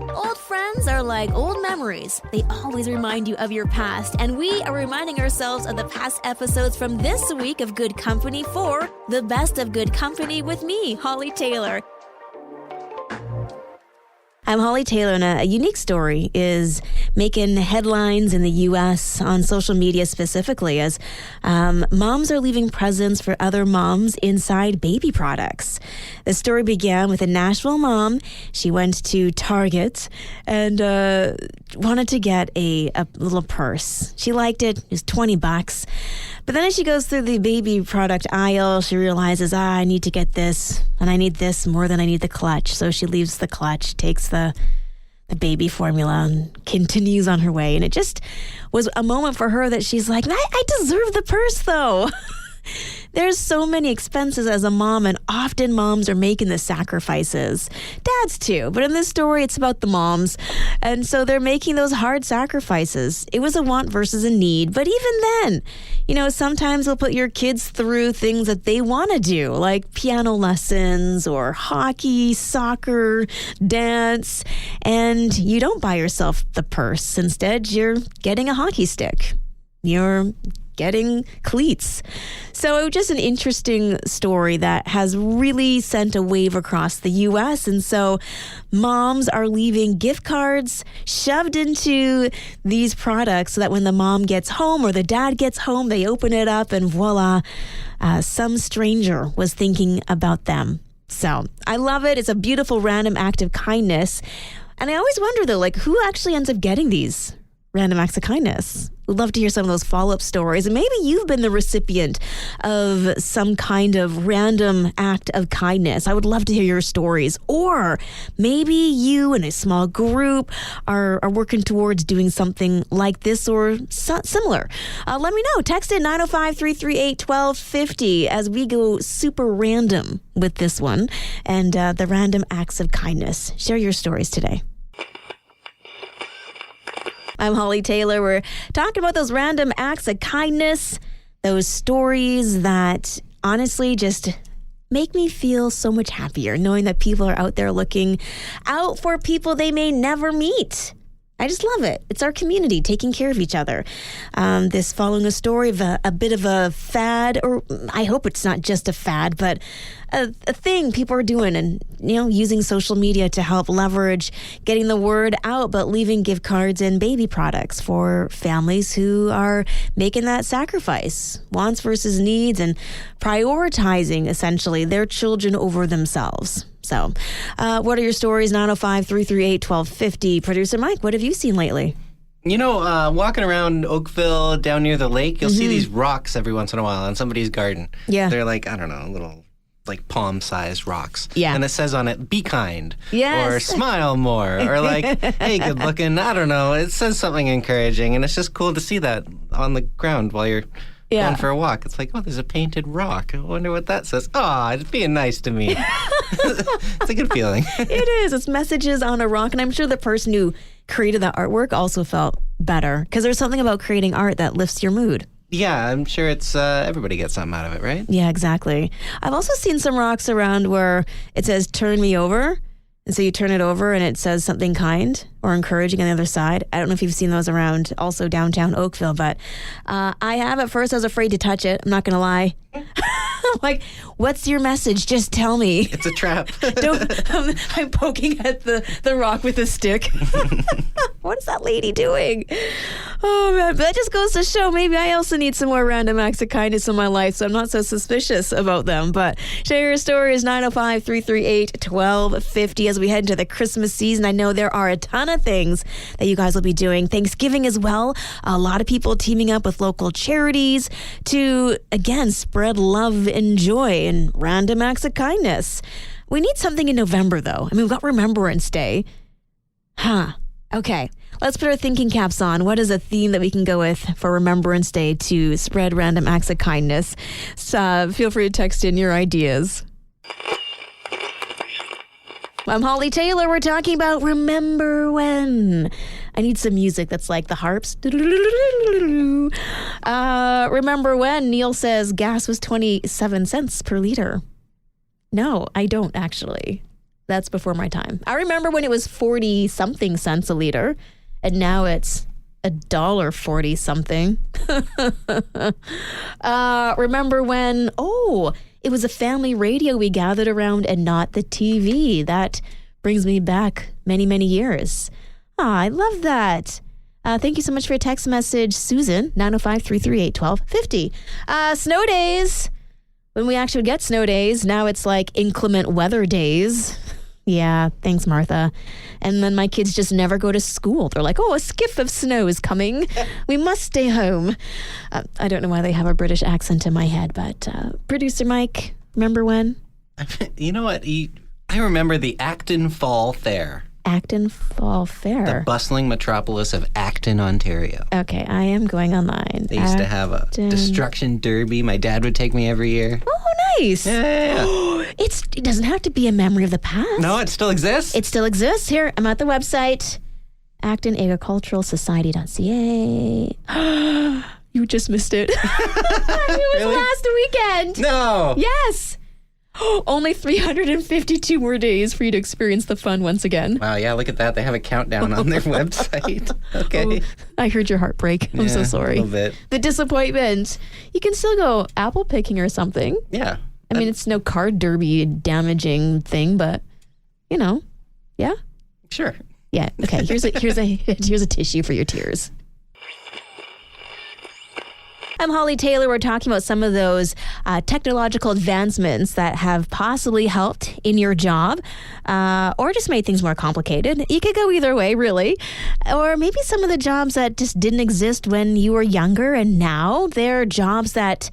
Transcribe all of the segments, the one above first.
Old friends are like old memories. They always remind you of your past, and we are reminding ourselves of the past episodes from this week of Good Company for the best of Good Company with me, Hollie Taylor. I'm Hollie Taylor, and a unique story is making headlines in the U.S. on social media specifically as moms are leaving presents for other moms inside baby products. The story began with a Nashville mom. She went to Target and wanted to get a little purse. She liked it. It was $20. But then as she goes through the baby product aisle, she realizes, I need to get this, and I need this more than I need the clutch. So she leaves the clutch, takes the baby formula, and continues on her way. And it just was a moment for her that she's like, I deserve the purse, though. There's so many expenses as a mom, and often moms are making the sacrifices. Dads too, but in this story, it's about the moms. And so they're making those hard sacrifices. It was a want versus a need. But even then, sometimes they'll put your kids through things that they want to do, like piano lessons or hockey, soccer, dance. And you don't buy yourself the purse. Instead, you're getting a hockey stick. You're getting cleats. So it was just an interesting story that has really sent a wave across the U.S. And so moms are leaving gift cards shoved into these products so that when the mom gets home or the dad gets home, they open it up and voila, some stranger was thinking about them. So I love it. It's a beautiful random act of kindness. And I always wonder though, who actually ends up getting these random acts of kindness? We'd love to hear some of those follow-up stories. And maybe you've been the recipient of some kind of random act of kindness. I would love to hear your stories. Or maybe you and a small group are working towards doing something like this or similar. Let me know. Text in 905-338-1250 as we go super random with this one and the random acts of kindness. Share your stories today. I'm Hollie Taylor. We're talking about those random acts of kindness, those stories that honestly just make me feel so much happier, knowing that people are out there looking out for people they may never meet. I just love it. It's our community taking care of each other. This following a story of a bit of a fad, or I hope it's not just a fad, but a thing people are doing and, using social media to help leverage getting the word out, but leaving gift cards and baby products for families who are making that sacrifice, wants versus needs, and prioritizing essentially their children over themselves. So, what are your stories? 905-338-1250. Producer Mike, what have you seen lately? Walking around Oakville down near the lake, you'll see these rocks every once in a while in somebody's garden. Yeah. They're little palm-sized rocks. Yeah. And it says on it, be kind. Yes. Or smile more. Or hey, good looking. I don't know. It says something encouraging. And it's just cool to see that on the ground while you're going for a walk. It's there's a painted rock. I wonder what that says. It's being nice to me. It's a good feeling. It is. It's messages on a rock. And I'm sure the person who created that artwork also felt better because there's something about creating art that lifts your mood. Yeah, I'm sure it's everybody gets something out of it, right? Yeah, exactly. I've also seen some rocks around where it says, turn me over. And so you turn it over and it says something kind or encouraging on the other side. I don't know if you've seen those around also downtown Oakville, but I have. At first I was afraid to touch it. I'm not going to lie. I'm what's your message? Just tell me. It's a trap. I'm poking at the rock with a stick. What is that lady doing? Oh, man. But that just goes to show maybe I also need some more random acts of kindness in my life, so I'm not so suspicious about them. But share your stories, 905-338-1250 as we head into the Christmas season. I know there are a ton of things that you guys will be doing. Thanksgiving as well. A lot of people teaming up with local charities to, again, spread love and joy and random acts of kindness. We need something in November, though. We've got Remembrance Day. Okay. Let's put our thinking caps on. What is a theme that we can go with for Remembrance Day to spread random acts of kindness? So, feel free to text in your ideas. I'm Hollie Taylor. We're talking about Remember When. I need some music that's like the harps. Remember when Neil says gas was 27 cents per liter. No, I don't actually. That's before my time. I remember when it was 40 something cents a liter, and now it's $1.40 something. Remember when, it was a family radio we gathered around and not the TV. That brings me back many, many years. I love that. Thank you so much for your text message, Susan, 905-338-1250. Snow days. When we actually get snow days, now it's like inclement weather days. Yeah, thanks, Martha. And then my kids just never go to school. They're like, a skiff of snow is coming. We must stay home. I don't know why they have a British accent in my head, but Producer Mike, remember when? You know what? I remember the Acton Fall Fair. Acton Fall Fair. The bustling metropolis of Acton, Ontario. Okay, I am going online. They used to have a destruction derby. My dad would take me every year. Oh, nice. Yeah. It doesn't have to be a memory of the past. No, it still exists? It still exists. Here, I'm at the website. ActonAgriculturalSociety.ca. You just missed it. It was Really? last weekend. No. Yes. Only 352 more days for you to experience the fun once again. Wow, yeah, look at that. They have a countdown on their website. Okay. I heard your heartbreak. I'm so sorry. A little bit. The disappointment. You can still go apple picking or something. Yeah. I mean, it's no card derby damaging thing, but, yeah. Sure. Yeah. Okay. Here's a tissue for your tears. I'm Hollie Taylor. We're talking about some of those technological advancements that have possibly helped in your job or just made things more complicated. You could go either way, really. Or maybe some of the jobs that just didn't exist when you were younger, and now they're jobs that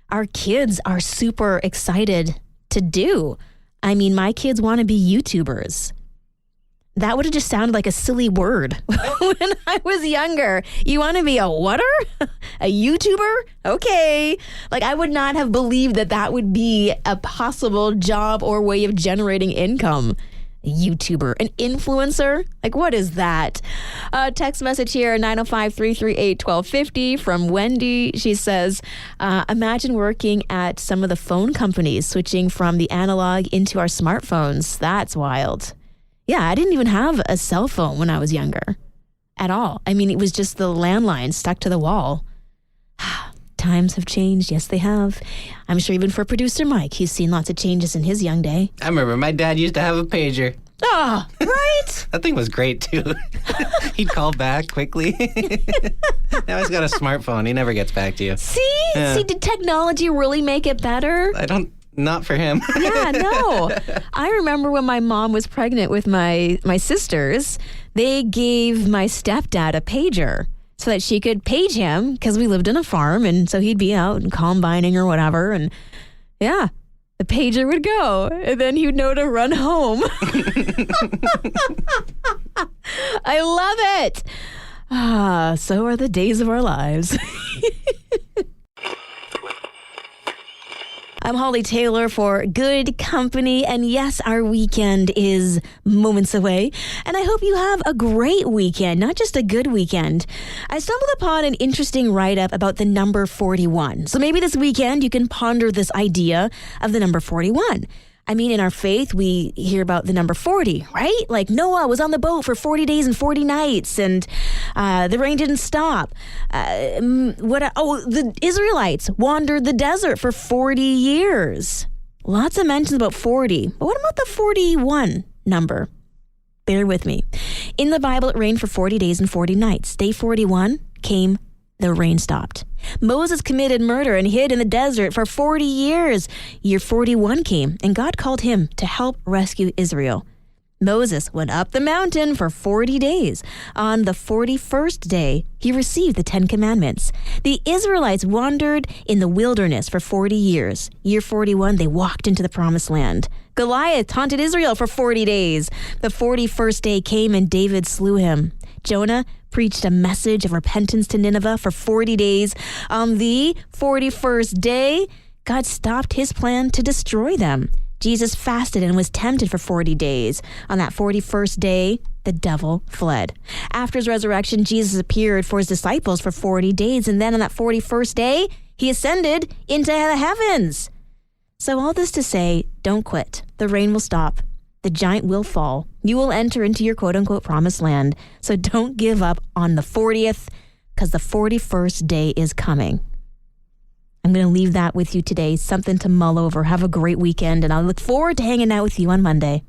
our kids are super excited to do. I mean, my kids want to be YouTubers. That would have just sounded like a silly word when I was younger. You want to be a whatter? A YouTuber? Okay. Like, I would not have believed that would be a possible job or way of generating income. A YouTuber, an influencer? Like, what is that? Text message here, 905-338-1250 from Wendy. She says, imagine working at some of the phone companies, switching from the analog into our smartphones. That's wild. Yeah, I didn't even have a cell phone when I was younger at all. I mean, it was just the landline stuck to the wall. Times have changed. Yes, they have. I'm sure even for Producer Mike, he's seen lots of changes in his young day. I remember my dad used to have a pager. Oh, right? That thing was great, too. He'd call back quickly. Now he's got a smartphone. He never gets back to you. See? Yeah. See, did technology really make it better? Not for him. Yeah, no. I remember when my mom was pregnant with my sisters, they gave my stepdad a pager so that she could page him because we lived on a farm, and so he'd be out and combining or whatever, and yeah, the pager would go, and then he'd know to run home. I love it. So are the days of our lives. I'm Hollie Taylor for Good Company, and yes, our weekend is moments away, and I hope you have a great weekend, not just a good weekend. I stumbled upon an interesting write-up about the number 41, so maybe this weekend you can ponder this idea of the number 41. I mean, in our faith, we hear about the number 40, right? Like Noah was on the boat for 40 days and 40 nights, and the rain didn't stop. The Israelites wandered the desert for 40 years. Lots of mentions about 40. But what about the 41 number? Bear with me. In the Bible, it rained for 40 days and 40 nights. Day 41 came, the rain stopped. Moses committed murder and hid in the desert for 40 years. Year 41 came, and God called him to help rescue Israel. Moses went up the mountain for 40 days. On the 41st day, he received the 10 Commandments. The Israelites wandered in the wilderness for 40 years. Year 41, they walked into the Promised Land. Goliath taunted Israel for 40 days. The 41st day came, and David slew him. Jonah preached a message of repentance to Nineveh for 40 days. On the 41st day, God stopped his plan to destroy them. Jesus fasted and was tempted for 40 days. On that 41st day, the devil fled. After his resurrection, Jesus appeared for his disciples for 40 days, and then on that 41st day, he ascended into the heavens. So all this to say, don't quit. The rain will stop. the giant will fall. You will enter into your quote-unquote promised land. So don't give up on the 40th, because the 41st day is coming. I'm going to leave that with you today, something to mull over. Have a great weekend, and I look forward to hanging out with you on Monday.